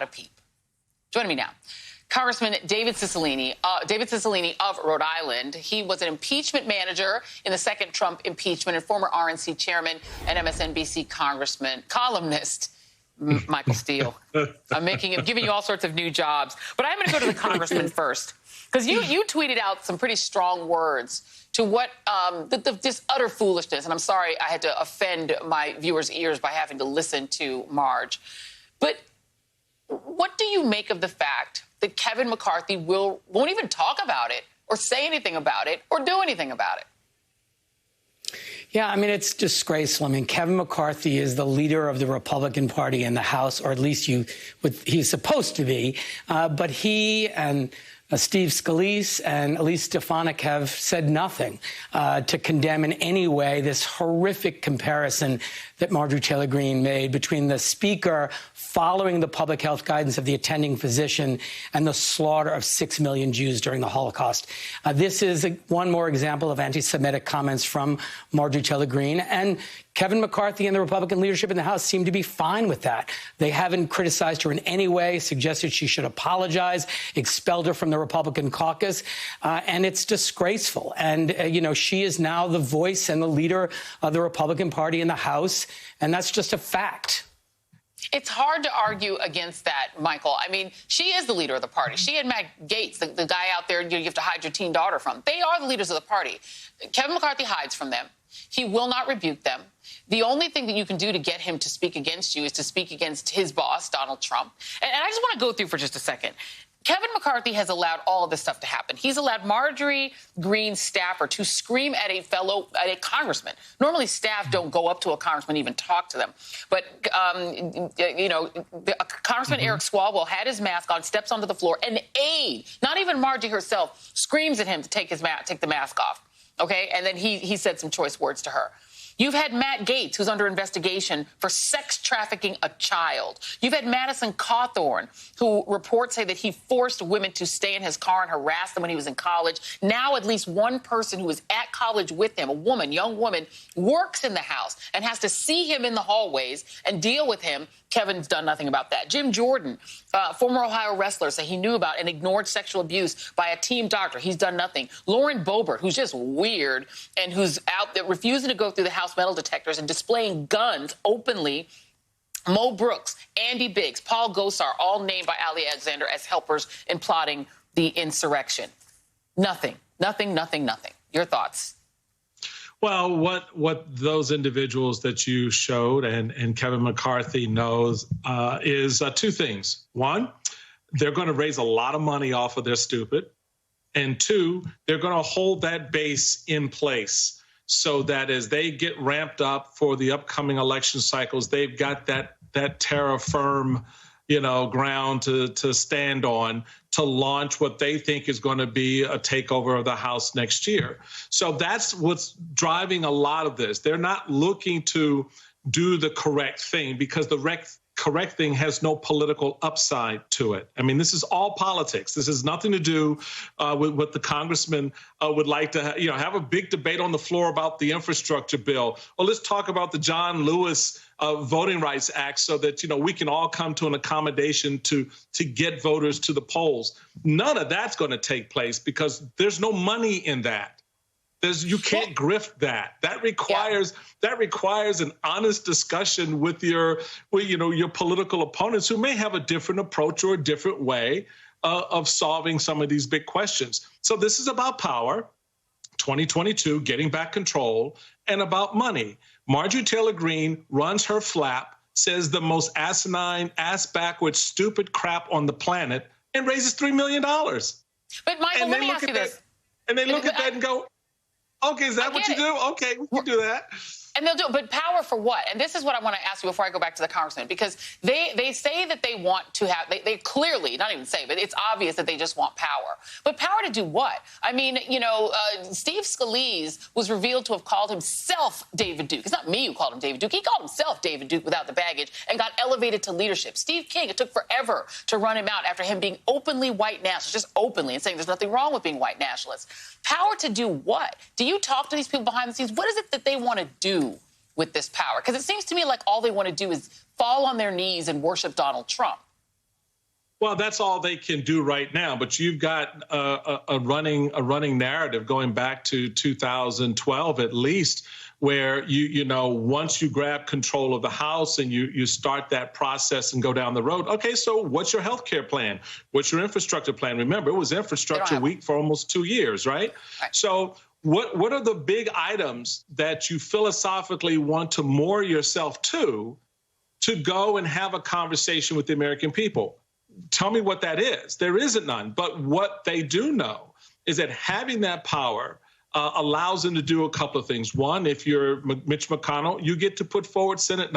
a peep. Joining me now, Congressman David Cicilline of Rhode Island. He was an impeachment manager in the second Trump impeachment and former RNC chairman and MSNBC columnist. Michael Steele. I'm giving you all sorts of new jobs. But I'm going to go to the congressman first, because you tweeted out some pretty strong words to what this utter foolishness. And I'm sorry I had to offend my viewers' ears by having to listen to Marge. But what do you make of the fact that Kevin McCarthy won't even talk about it or say anything about it or do anything about it? Yeah, I mean, it's disgraceful. I mean, Kevin McCarthy is the leader of the Republican Party in the House, or at least he's supposed to be. But he and Steve Scalise and Elise Stefanik have said nothing to condemn in any way this horrific comparison that Marjorie Taylor Greene made between the speaker following the public health guidance of the attending physician and the slaughter of 6 million Jews during the Holocaust. This is one more example of anti-Semitic comments from Marjorie Taylor Greene. And Kevin McCarthy and the Republican leadership in the House seem to be fine with that. They haven't criticized her in any way, suggested she should apologize, expelled her from the Republican caucus. And it's disgraceful. And, she is now the voice and the leader of the Republican Party in the House. And that's just a fact. It's hard to argue against that, Michael. I mean, she is the leader of the party. She and Matt Gaetz, the guy out there you have to hide your teen daughter from, they are the leaders of the party. Kevin McCarthy hides from them. He will not rebuke them. The only thing that you can do to get him to speak against you is to speak against his boss, Donald Trump. And I just want to go through for just a second. Kevin McCarthy has allowed all of this stuff to happen. He's allowed Marjorie Greene's staffer to scream at a congressman. Normally, staff don't go up to a congressman, even talk to them. But, Congressman Eric Swalwell had his mask on, steps onto the floor. An aide, not even Marjorie herself, screams at him to take the mask off. OK, and then he said some choice words to her. You've had Matt Gaetz, who's under investigation for sex trafficking a child. You've had Madison Cawthorn, who reports say that he forced women to stay in his car and harass them when he was in college. Now at least one person who was at college with him, a young woman, works in the House and has to see him in the hallways and deal with him. Kevin's done nothing about that. Jim Jordan, former Ohio wrestler, said he knew about and ignored sexual abuse by a team doctor. He's done nothing. Lauren Boebert, who's just weird and who's out there refusing to go through the House metal detectors and displaying guns openly. Mo Brooks, Andy Biggs, Paul Gosar, all named by Ali Alexander as helpers in plotting the insurrection. Nothing. Your thoughts? Well, what those individuals that you showed and Kevin McCarthy knows is two things. One, they're going to raise a lot of money off of their stupid. And two, they're going to hold that base in place so that as they get ramped up for the upcoming election cycles, they've got that terra firm, ground to stand on to launch what they think is going to be a takeover of the House next year. So that's what's driving a lot of this. They're not looking to do the correct thing because the correct thing has no political upside to it. I mean, this is all politics. This has nothing to do with what the congressman would like to have a big debate on the floor about the infrastructure bill. Or let's talk about the John Lewis Voting Rights Act so that, we can all come to an accommodation to get voters to the polls. None of that's going to take place because there's no money in that. You can't grift that. That requires an honest discussion with your political opponents who may have a different approach or a different way of solving some of these big questions. So this is about power, 2022, getting back control, and about money. Marjorie Taylor Greene runs her flap, says the most asinine, ass-backwards, stupid crap on the planet, and raises $3 million. But Michael, let me ask you this. And they look at that and go, okay, is that what you do? Okay, we can do that. And they'll do it, but power for what? And this is what I want to ask you before I go back to the congressman, because they say that they want to have, they clearly, not even say, but it's obvious that they just want power. But power to do what? I mean, Steve Scalise was revealed to have called himself David Duke. It's not me who called him David Duke. He called himself David Duke without the baggage and got elevated to leadership. Steve King, it took forever to run him out after him being openly white nationalist, just openly, and saying there's nothing wrong with being white nationalist. Power to do what? Do you talk to these people behind the scenes? What is it that they want to do with this power? Because it seems to me like all they want to do is fall on their knees and worship Donald Trump. Well, that's all they can do right now. But you've got a running narrative going back to 2012 at least, where you know once you grab control of the House and you start that process and go down the road. Okay, so what's your health care plan? What's your infrastructure plan? Remember, it was infrastructure week for almost 2 years, right? So what are the big items that you philosophically want to moor yourself to go and have a conversation with the American people? Tell me what that is. There isn't none. But what they do know is that having that power allows them to do a couple of things. One, if you're Mitch McConnell, you get to put forward Senate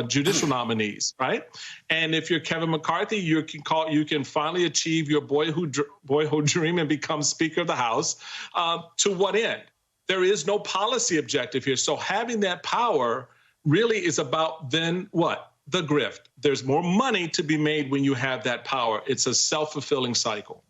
judicial nominees, right? And if you're Kevin McCarthy, you can finally achieve your boyhood dream and become Speaker of the House. To what end? There is no policy objective here. So having that power really is about then what? The grift. There's more money to be made when you have that power. It's a self-fulfilling cycle.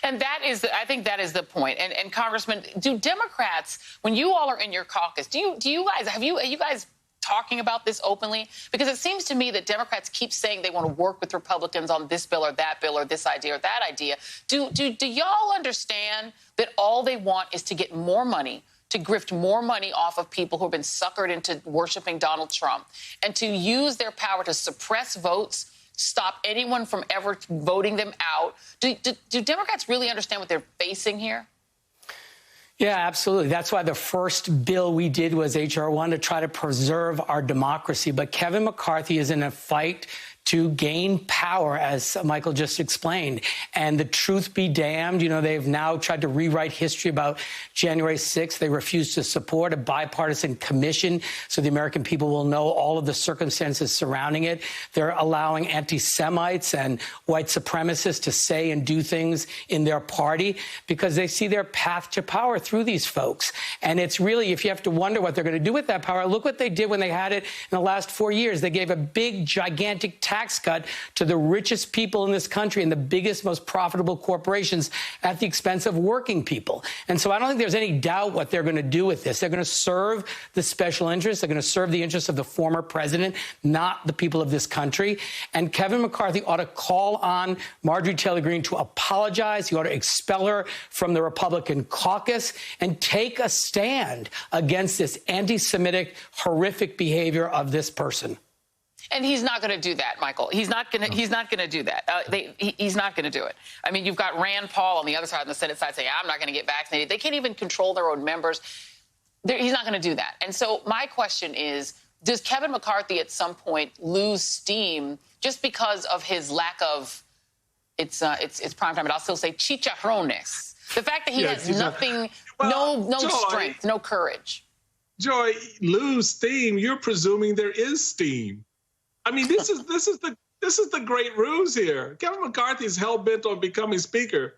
And I think that is the point. And Congressman, do Democrats, when you all are in your caucus, are you guys talking about this openly? Because it seems to me that Democrats keep saying they want to work with Republicans on this bill or this idea or that idea. Do y'all understand that all they want is to get more money, to grift more money off of people who have been suckered into worshiping Donald Trump, and to use their power to suppress votes, stop anyone from ever voting them out? Do Democrats really understand what they're facing here? Yeah, absolutely. That's why the first bill we did was H.R. 1 to try to preserve our democracy. But Kevin McCarthy is in a fight to gain power, as Michael just explained. And the truth be damned, you know, they've now tried to rewrite history about January 6th. They refuse to support a bipartisan commission so the American people will know all of the circumstances surrounding it. They're allowing anti-Semites and white supremacists to say and do things in their party because they see their path to power through these folks. And it's really, if you have to wonder what they're going to do with that power, look what they did when they had it in the last 4 years. They gave a big, gigantic tax cut to the richest people in this country and the biggest, most profitable corporations at the expense of working people. And so I don't think there's any doubt what they're going to do with this. They're going to serve the special interests. They're going to serve the interests of the former president, not the people of this country. And Kevin McCarthy ought to call on Marjorie Taylor Greene to apologize. He ought to expel her from the Republican caucus and take a stand against this anti-Semitic, horrific behavior of this person. And he's not going to do that, Michael. He's not going to do that. He's not going to do it. I mean, you've got Rand Paul on the other side, on the Senate side, saying, I'm not going to get vaccinated. They can't even control their own members. He's not going to do that. And so my question is, does Kevin McCarthy at some point lose steam just because of his lack of, it's prime time, but I'll still say chicharrones. The fact that he has nothing, no strength, no courage. Joy, lose steam. You're presuming there is steam. I mean, this is the great ruse here. Kevin McCarthy is hell-bent on becoming Speaker.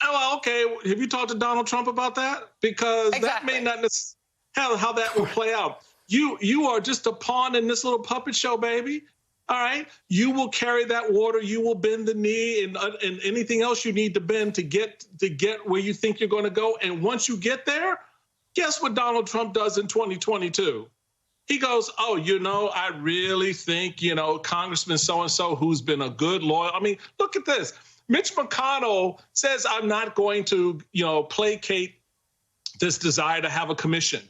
Oh, well, okay. Have you talked to Donald Trump about that? Because that may not necessarily how that will play out. You are just a pawn in this little puppet show, baby. All right. You will carry that water. You will bend the knee and anything else you need to bend to get where you think you're going to go. And once you get there, guess what Donald Trump does in 2022? He goes, oh, you know, I really think, you know, Congressman so-and-so who's been a good lawyer. I mean, look at this. Mitch McConnell says I'm not going to, you know, placate this desire to have a commission,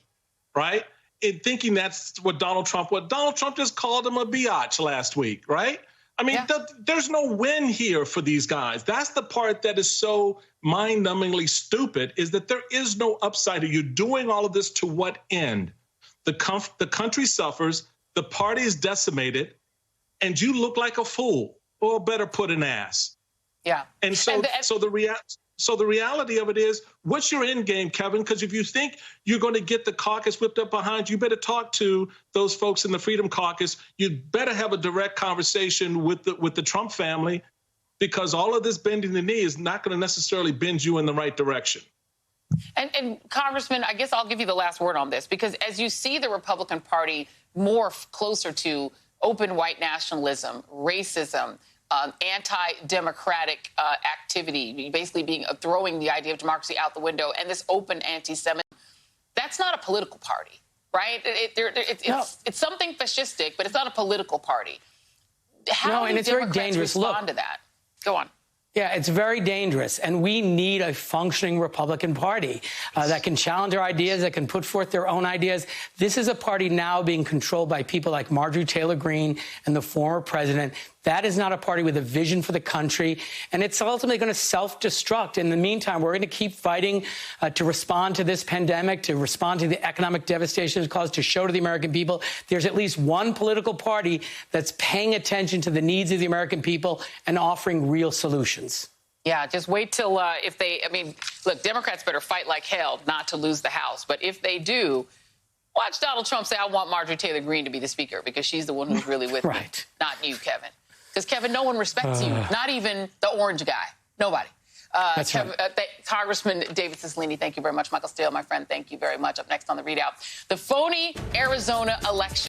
right? In thinking that's what Donald Trump just called him a biatch last week, right? I mean, there's no win here for these guys. That's the part that is so mind-numbingly stupid, is that there is no upside. You're doing all of this to what end? The country suffers, the party is decimated, and you look like a fool, or better put, an ass. Yeah. And so the reality of it is, what's your end game, Kevin? Because if you think you're going to get the caucus whipped up behind you, you better talk to those folks in the Freedom Caucus. You'd better have a direct conversation with the Trump family, because all of this bending the knee is not going to necessarily bend you in the right direction. And Congressman, I guess I'll give you the last word on this, because as you see the Republican Party morph closer to open white nationalism, racism, anti-democratic activity, basically throwing the idea of democracy out the window, and this open anti-Semitism, that's not a political party, right? It's something fascistic, but it's not a political party. How and do it's very Democrats dangerous. respond to that? Go on. Yeah, it's very dangerous. And we need a functioning Republican Party that can challenge our ideas, that can put forth their own ideas. This is a party now being controlled by people like Marjorie Taylor Greene and the former president. That is not a party with a vision for the country, and it's ultimately going to self-destruct. In the meantime, we're going to keep fighting to respond to this pandemic, to respond to the economic devastation it's caused, to show to the American people there's at least one political party that's paying attention to the needs of the American people and offering real solutions. Yeah, just wait till look, Democrats better fight like hell not to lose the House. But if they do, watch Donald Trump say, I want Marjorie Taylor Greene to be the speaker because she's the one who's really with me, not you, Kevin. Because, Kevin, no one respects you, not even the orange guy. Nobody. That's right. Congressman David Cicilline, thank you very much. Michael Steele, my friend, thank you very much. Up next on The ReidOut, the phony Arizona election.